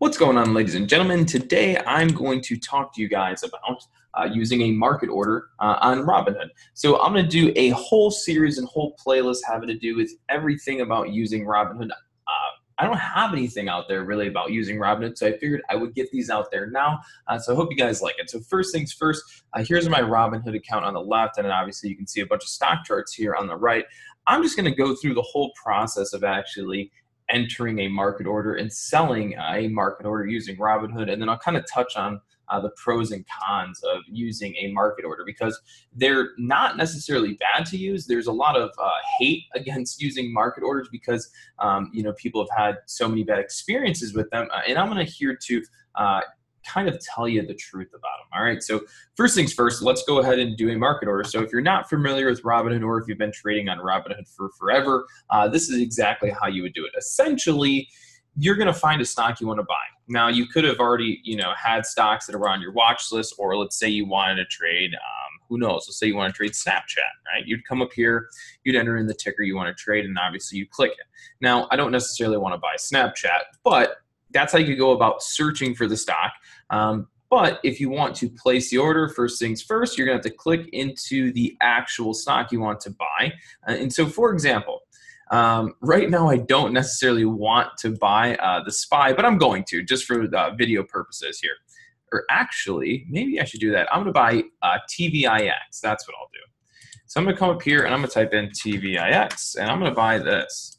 What's going on, ladies and gentlemen? Today I'm going to talk to you guys about using a market order on Robinhood. So I'm going to do a whole series and whole playlist having to do with everything about using Robinhood. I don't have anything out there really about using Robinhood, so I figured I would get these out there now. So I hope you guys like it. So first things first, here's my Robinhood account on the left, and then obviously you can see a bunch of stock charts here on the right. I'm just going to go through the whole process of actually entering a market order and selling a market order using Robinhood, and then I'll kind of touch on the pros and cons of using a market order because they're not necessarily bad to use. There's a lot of hate against using market orders because people have had so many bad experiences with them, and I'm going to here to kind of tell you the truth about them. All right, so first things first, let's go ahead and do a market order. So if you're not familiar with Robinhood, or if you've been trading on Robinhood for forever, this is exactly how you would do it. Essentially, you're going to find a stock you want to buy. Now, you could have already, had stocks that were on your watch list, or let's say you wanted to trade, who knows, let's say you want to trade Snapchat, right? You'd come up here, you'd enter in the ticker you want to trade, and obviously you click it. Now, I don't necessarily want to buy Snapchat, but that's how you go about searching for the stock. But if you want to place the order, first things first, you're going to have to click into the actual stock you want to buy. And so, for example, right now I don't necessarily want to buy the SPY, but I'm going to just for video purposes here. Or actually, maybe I should do that. I'm going to buy TVIX. That's what I'll do. So I'm going to come up here and I'm going to type in TVIX, and I'm going to buy this.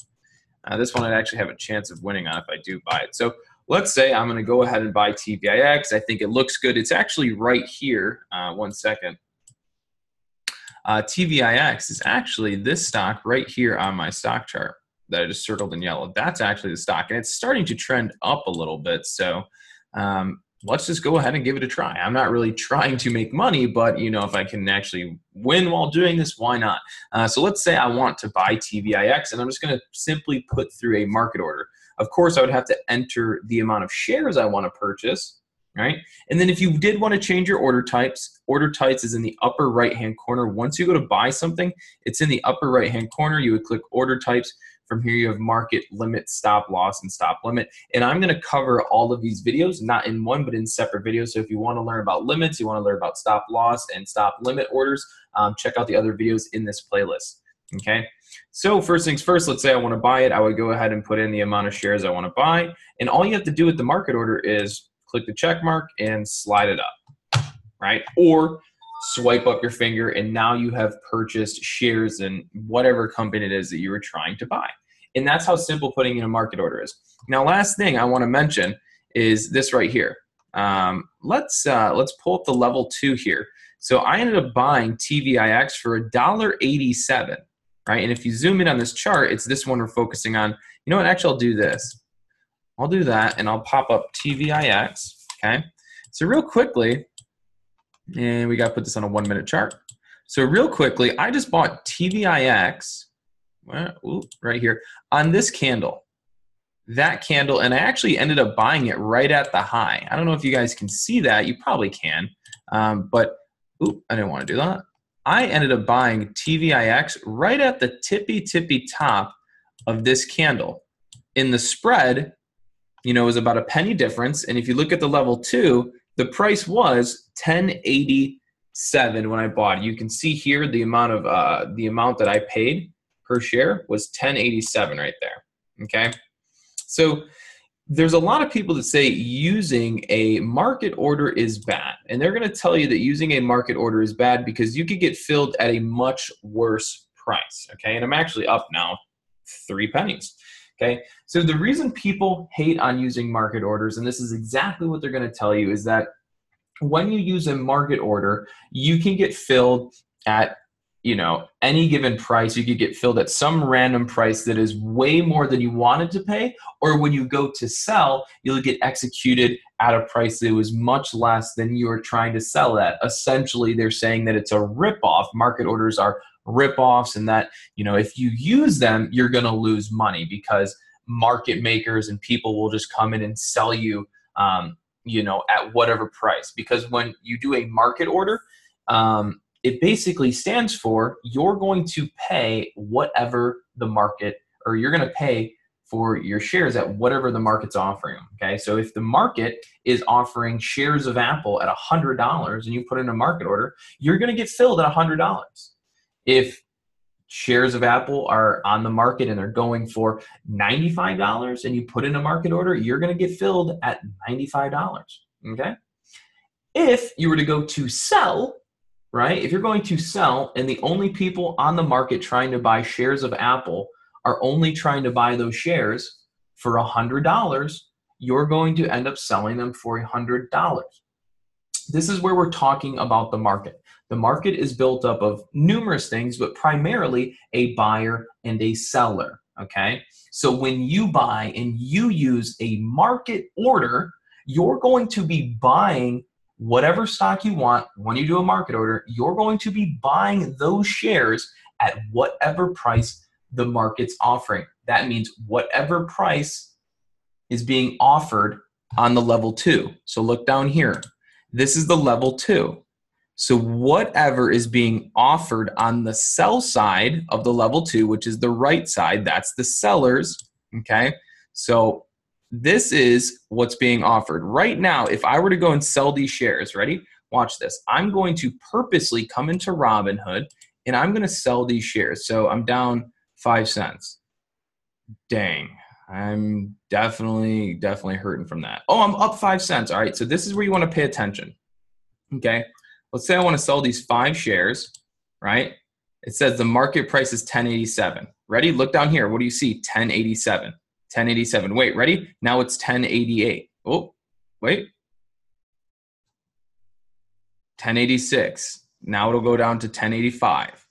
This one I'd actually have a chance of winning on if I do buy it. So let's say I'm going to go ahead and buy TVIX. I think it looks good. It's actually right here. One second. TVIX is actually this stock right here on my stock chart that I just circled in yellow. That's actually the stock, and it's starting to trend up a little bit. So let's just go ahead and give it a try. I'm not really trying to make money, but if I can actually win while doing this, why not? So let's say I want to buy TVIX, and I'm just going to simply put through a market order. Of course, I would have to enter the amount of shares I want to purchase, right? And then if you did want to change your order types is in the upper right-hand corner. Once you go to buy something, it's in the upper right-hand corner. You would click order types. From here, you have market, limit, stop loss, and stop limit. And I'm going to cover all of these videos, not in one, but in separate videos. So if you want to learn about limits, you want to learn about stop loss and stop limit orders, check out the other videos in this playlist. Okay. So first things first, let's say I want to buy it. I would go ahead and put in the amount of shares I want to buy. And all you have to do with the market order is click the check mark and slide it up, right? Or swipe up your finger, and now you have purchased shares in whatever company it is that you were trying to buy. And that's how simple putting in a market order is. Now, last thing I want to mention is this right here. Let's pull up the level 2 here. So I ended up buying TVIX for $1.87, right? And if you zoom in on this chart, it's this one we're focusing on. You know what? Actually, I'll do this. I'll do that, and I'll pop up TVIX, okay? So real quickly, and we got to put this on a 1-minute chart. So real quickly, I just bought TVIX right here on this candle, that candle, and I actually ended up buying it right at the high. I don't know if you guys can see that. You probably can, but I didn't want to do that. I ended up buying TVIX right at the tippy top of this candle. In the spread, it was about a penny difference, and if you look at the level 2, the price was $10.87 when I bought it. You can see here the amount that I paid per share was $10.87 right there. Okay, so there's a lot of people that say using a market order is bad, and they're going to tell you that using a market order is bad because you could get filled at a much worse price. Okay, and I'm actually up now 3 pennies. Okay, so the reason people hate on using market orders, and this is exactly what they're going to tell you, is that when you use a market order, you can get filled at any given price. You could get filled at some random price that is way more than you wanted to pay, or when you go to sell, you'll get executed at a price that was much less than you were trying to sell at. Essentially, they're saying that it's a ripoff. Market orders are ripoffs, and that if you use them, you're going to lose money because market makers and people will just come in and sell you at whatever price. Because when you do a market order, it basically stands for you're going to pay whatever the market, or you're going to pay for your shares at whatever the market's offering them, okay? So if the market is offering shares of Apple at $100 and you put in a market order, you're gonna get filled at $100. If shares of Apple are on the market and they're going for $95 and you put in a market order, you're gonna get filled at $95, okay? If you were to go to sell, right? If you're going to sell and the only people on the market trying to buy shares of Apple are only trying to buy those shares for $100, you're going to end up selling them for $100. This is where we're talking about the market. The market is built up of numerous things, but primarily a buyer and a seller, okay? So when you buy and you use a market order, you're going to be buying whatever stock you want. When you do a market order, you're going to be buying those shares at whatever price the market's offering. That means whatever price is being offered on the level 2. So look down here. This is the level 2. So whatever is being offered on the sell side of the level 2, which is the right side, that's the sellers, okay? So this is what's being offered. Right now, if I were to go and sell these shares, ready? Watch this. I'm going to purposely come into Robinhood and I'm going to sell these shares. So I'm down 5 cents. Dang, I'm definitely hurting from that. Oh, I'm up 5 cents. All right, so this is where you want to pay attention, okay? Let's say I want to sell these 5 shares, right? It says the market price is 1087. Ready? Look down here. What do you see? 1087. 1087. Wait, ready? Now it's 1088. Oh, wait. 1086. Now it'll go down to 1085,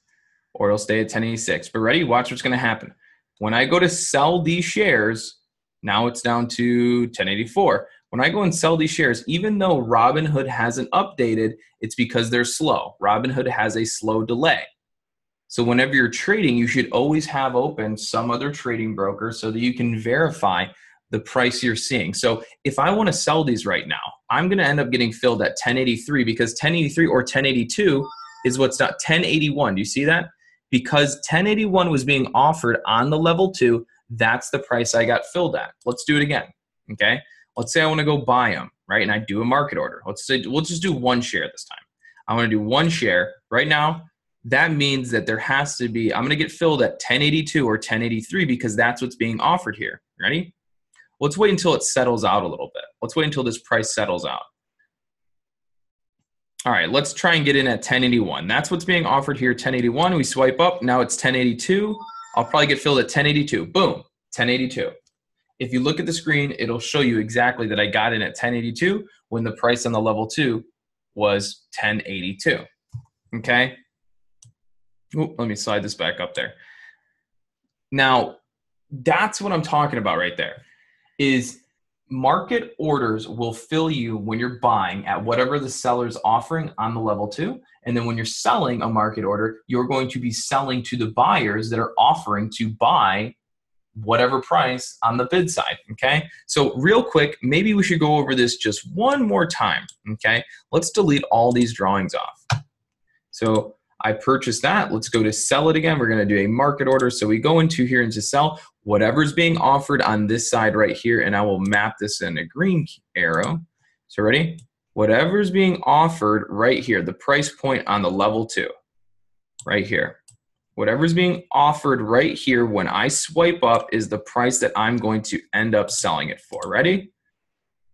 or it'll stay at 1086. But ready? Watch what's going to happen. When I go to sell these shares, now it's down to 1084. When I go and sell these shares, even though Robinhood hasn't updated, it's because they're slow. Robinhood has a slow delay. So whenever you're trading, you should always have open some other trading broker so that you can verify the price you're seeing. So if I want to sell these right now, I'm going to end up getting filled at 1083 because 1083 or 1082 is what's not 1081. Do you see that? Because 1081 was being offered on the level 2, that's the price I got filled at. Let's do it again, okay? Let's say I want to go buy them, right? And I do a market order. Let's say we'll just do 1 share this time. I want to do 1 share. Right now, that means that there has to be, I'm going to get filled at 1082 or 1083 because that's what's being offered here. Ready? Let's wait until it settles out a little bit. Let's wait until this price settles out. All right, let's try and get in at 1081. That's what's being offered here, 1081. We swipe up, now it's 1082. I'll probably get filled at 1082. Boom, 1082. If you look at the screen, it'll show you exactly that I got in at 1082 when the price on the level 2 was 1082, okay? Ooh, let me slide this back up there. Now, that's what I'm talking about right there, is market orders will fill you when you're buying at whatever the seller's offering on the level 2. And then when you're selling a market order, you're going to be selling to the buyers that are offering to buy whatever price on the bid side, okay? So real quick, maybe we should go over this just one more time, okay? Let's delete all these drawings off. So I purchased that. Let's go to sell it again. We're going to do a market order. So we go into here and to sell whatever's being offered on this side right here, and I will map this in a green arrow. So ready? Whatever's being offered right here, the price point on the level 2, right here. Whatever's being offered right here when I swipe up is the price that I'm going to end up selling it for. Ready?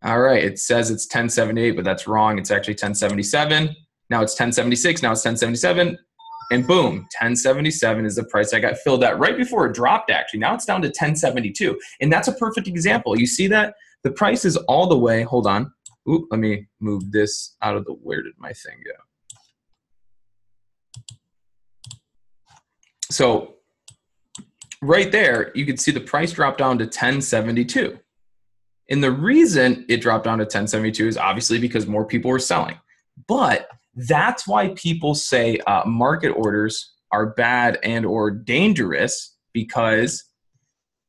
All right, it says it's 1078, but that's wrong. It's actually 1077. Now it's 1076, now it's 1077, and boom, 1077 is the price I got filled at right before it dropped, actually. Now it's down to 1072, and that's a perfect example. You see that? The price is all the way, hold on. Ooh, let me move this out of the, where did my thing go? So right there, you can see the price dropped down to 1072. And the reason it dropped down to 1072 is obviously because more people were selling. But that's why people say market orders are bad and or dangerous, because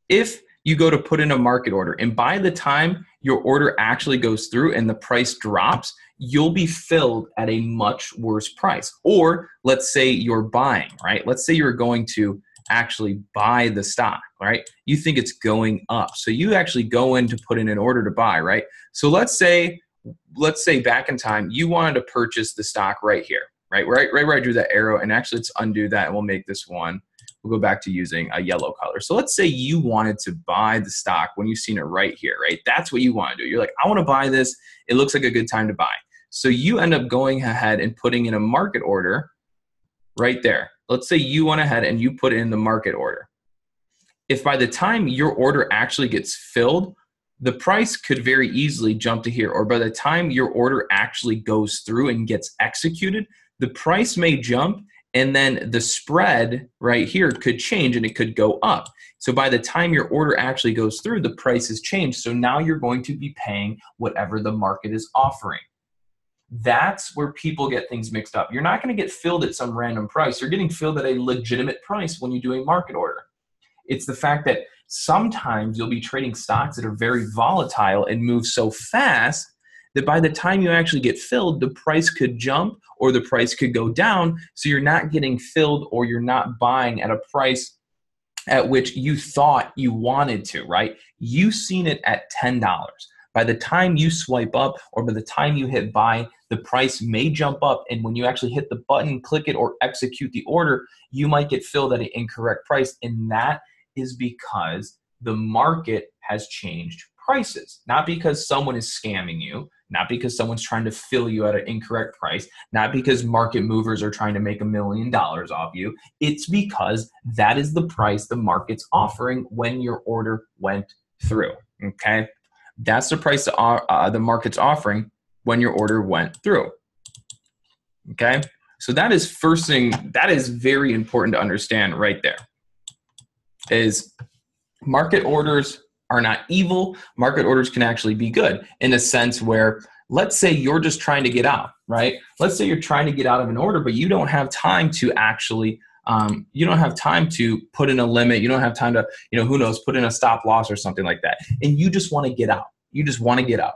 if you go to put in a market order and by the time your order actually goes through and the price drops, you'll be filled at a much worse price. Or let's say you're buying, right? Let's say you're going to actually buy the stock, right? You think it's going up. So you actually go in to put in an order to buy, right? So let's say back in time, you wanted to purchase the stock right here, right where I drew that arrow. And actually, let's undo that and we'll make this one. We'll go back to using a yellow color. So let's say you wanted to buy the stock when you've seen it right here, right? That's what you want to do. You're like, I want to buy this. It looks like a good time to buy. So you end up going ahead and putting in a market order right there. Let's say you went ahead and you put in the market order. If by the time your order actually gets filled, the price could very easily jump to here, or by the time your order actually goes through and gets executed, the price may jump, and then the spread right here could change and it could go up. So by the time your order actually goes through, the price has changed. So now you're going to be paying whatever the market is offering. That's where people get things mixed up. You're not going to get filled at some random price. You're getting filled at a legitimate price when you do a market order. It's the fact that sometimes you'll be trading stocks that are very volatile and move so fast that by the time you actually get filled, the price could jump or the price could go down. So you're not getting filled, or you're not buying at a price at which you thought you wanted to, right? You've seen it at $10. By the time you swipe up or by the time you hit buy, the price may jump up. And when you actually hit the button, click it, or execute the order, you might get filled at an incorrect price. And that is because the market has changed prices, not because someone is scamming you, not because someone's trying to fill you at an incorrect price, not because market movers are trying to make $1 million off you. It's because that is the price the market's offering when your order went through, okay? That's the price the market's offering when your order went through, okay? So that is first thing, that is very important to understand right there, is market orders are not evil. Market orders can actually be good in a sense where, let's say you're just trying to get out, right? Let's say you're trying to get out of an order, but you don't have time to actually, you don't have time to put in a limit. You don't have time to, who knows, put in a stop loss or something like that. And you just want to get out. You just want to get out.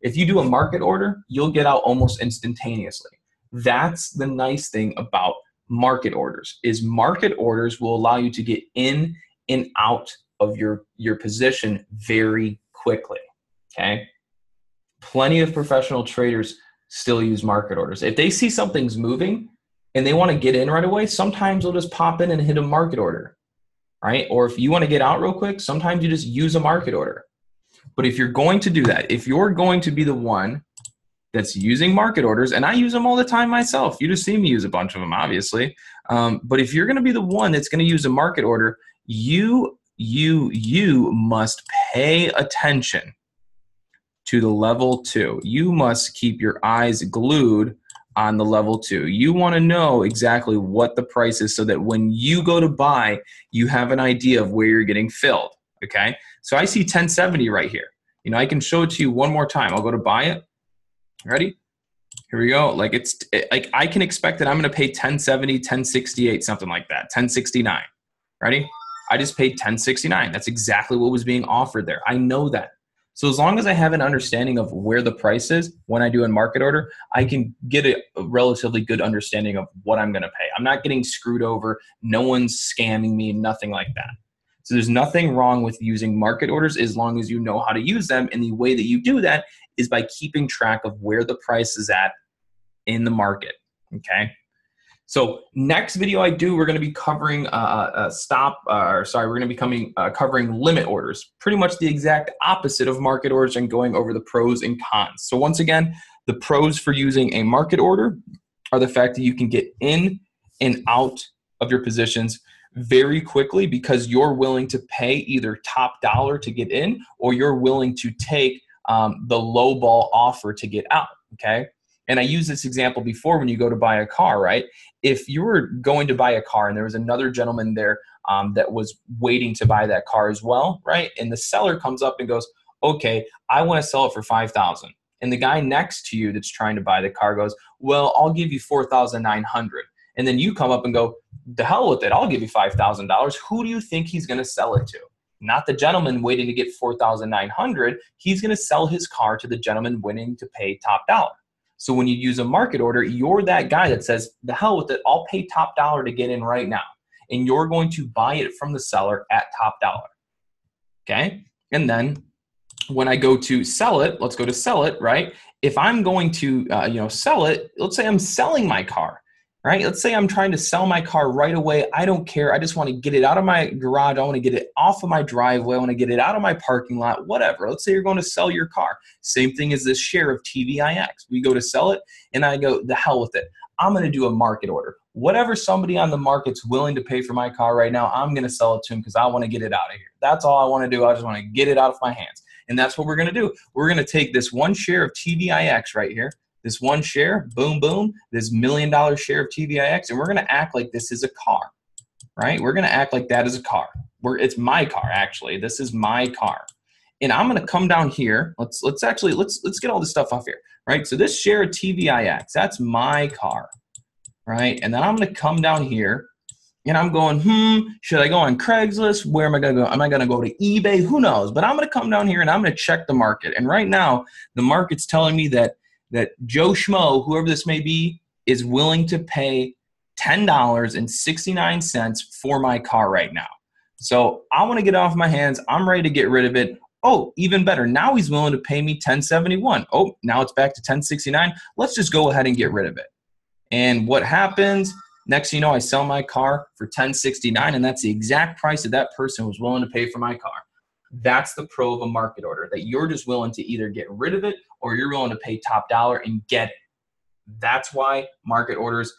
If you do a market order, you'll get out almost instantaneously. That's the nice thing about market orders, is market orders will allow you to get in and out of your position very quickly, okay? Plenty of professional traders still use market orders. If they see something's moving and they want to get in right away, sometimes they'll just pop in and hit a market order, right? Or if you want to get out real quick, sometimes you just use a market order. But if you're going to do that, if you're going to be the one that's using market orders, and I use them all the time myself, you just see me use a bunch of them, obviously. But if you're going to be the one that's going to use a market order, you must pay attention to the level 2. You must keep your eyes glued on the level 2. You want to know exactly what the price is so that when you go to buy, you have an idea of where you're getting filled, okay? So I see 1070 right here. I can show it to you one more time. I'll go to buy it. Ready? Here we go. Like I can expect that I'm going to pay 1070, 1068, something like that, 1069. Ready? I just paid 1069. That's exactly what was being offered there. I know that. So as long as I have an understanding of where the price is when I do a market order, I can get a relatively good understanding of what I'm going to pay. I'm not getting screwed over. No one's scamming me, nothing like that. So there's nothing wrong with using market orders as long as you know how to use them. And the way that you do that is by keeping track of where the price is at in the market, okay? So next video I do, we're going to be covering covering limit orders, pretty much the exact opposite of market orders, and going over the pros and cons. So once again, the pros for using a market order are the fact that you can get in and out of your positions very quickly because you're willing to pay either top dollar to get in, or you're willing to take the low ball offer to get out, okay? And I used this example before when you go to buy a car, right? If you were going to buy a car and there was another gentleman there that was waiting to buy that car as well, right? And the seller comes up and goes, okay, I want to sell it for $5,000. And the guy next to you that's trying to buy the car goes, well, I'll give you $4,900. And then you come up and go, the hell with it, I'll give you $5,000. Who do you think he's going to sell it to? Not the gentleman waiting to get $4,900. He's going to sell his car to the gentleman willing to pay top dollar. So when you use a market order, you're that guy that says, the hell with it, I'll pay top dollar to get in right now. and you're going to buy it from the seller at top dollar. Okay? And then when I go to sell it, let's go to sell it, right? If I'm going to, sell it, let's say I'm selling my car, right? Let's say I'm trying to sell my car right away. I don't care. I just want to get it out of my garage. I want to get it off of my driveway. I want to get it out of my parking lot, whatever. Let's say you're going to sell your car. Same thing as this share of TVIX. We go to sell it, and I go, the hell with it. I'm going to do a market order. Whatever somebody on the market's willing to pay for my car right now, I'm going to sell it to them because I want to get it out of here. That's all I want to do. I just want to get it out of my hands. And that's what we're going to do. We're going to take this one share of TVIX right here, this one share, boom, boom, this $1 million share of TVIX, and we're going to act like this is a car, right? We're going to act like that is a car. It's my car, actually. This is my car. And I'm going to come down here. Let's get all this stuff off here, right? So this share of TVIX, that's my car, right? And then I'm going to come down here, and I'm going, should I go on Craigslist? Where am I going to go? Am I going to go to eBay? Who knows? But I'm going to come down here, and I'm going to check the market. And right now, the market's telling me that Joe Schmo, whoever this may be, is willing to pay $10.69 for my car right now. So I want to get it off my hands. I'm ready to get rid of it. Oh, even better. Now he's willing to pay me $10.71. Oh, now it's back to $10.69. Let's just go ahead and get rid of it. And what happens? Next thing you know, I sell my car for $10.69, and that's the exact price that that person was willing to pay for my car. That's the pro of a market order, that you're just willing to either get rid of it or you're willing to pay top dollar and get it. That's why market orders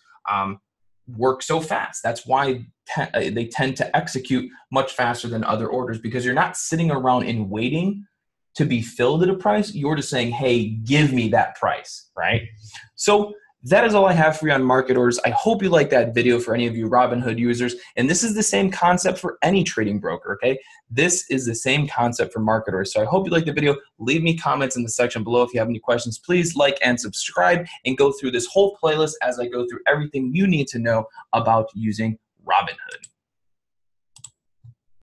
work so fast. That's why they tend to execute much faster than other orders, because you're not sitting around and waiting to be filled at a price. You're just saying, hey, give me that price, right? So that is all I have for you on market orders. I hope you like that video for any of you Robinhood users. And this is the same concept for any trading broker, okay? This is the same concept for market orders. So I hope you like the video. Leave me comments in the section below if you have any questions. Please like and subscribe and go through this whole playlist as I go through everything you need to know about using Robinhood.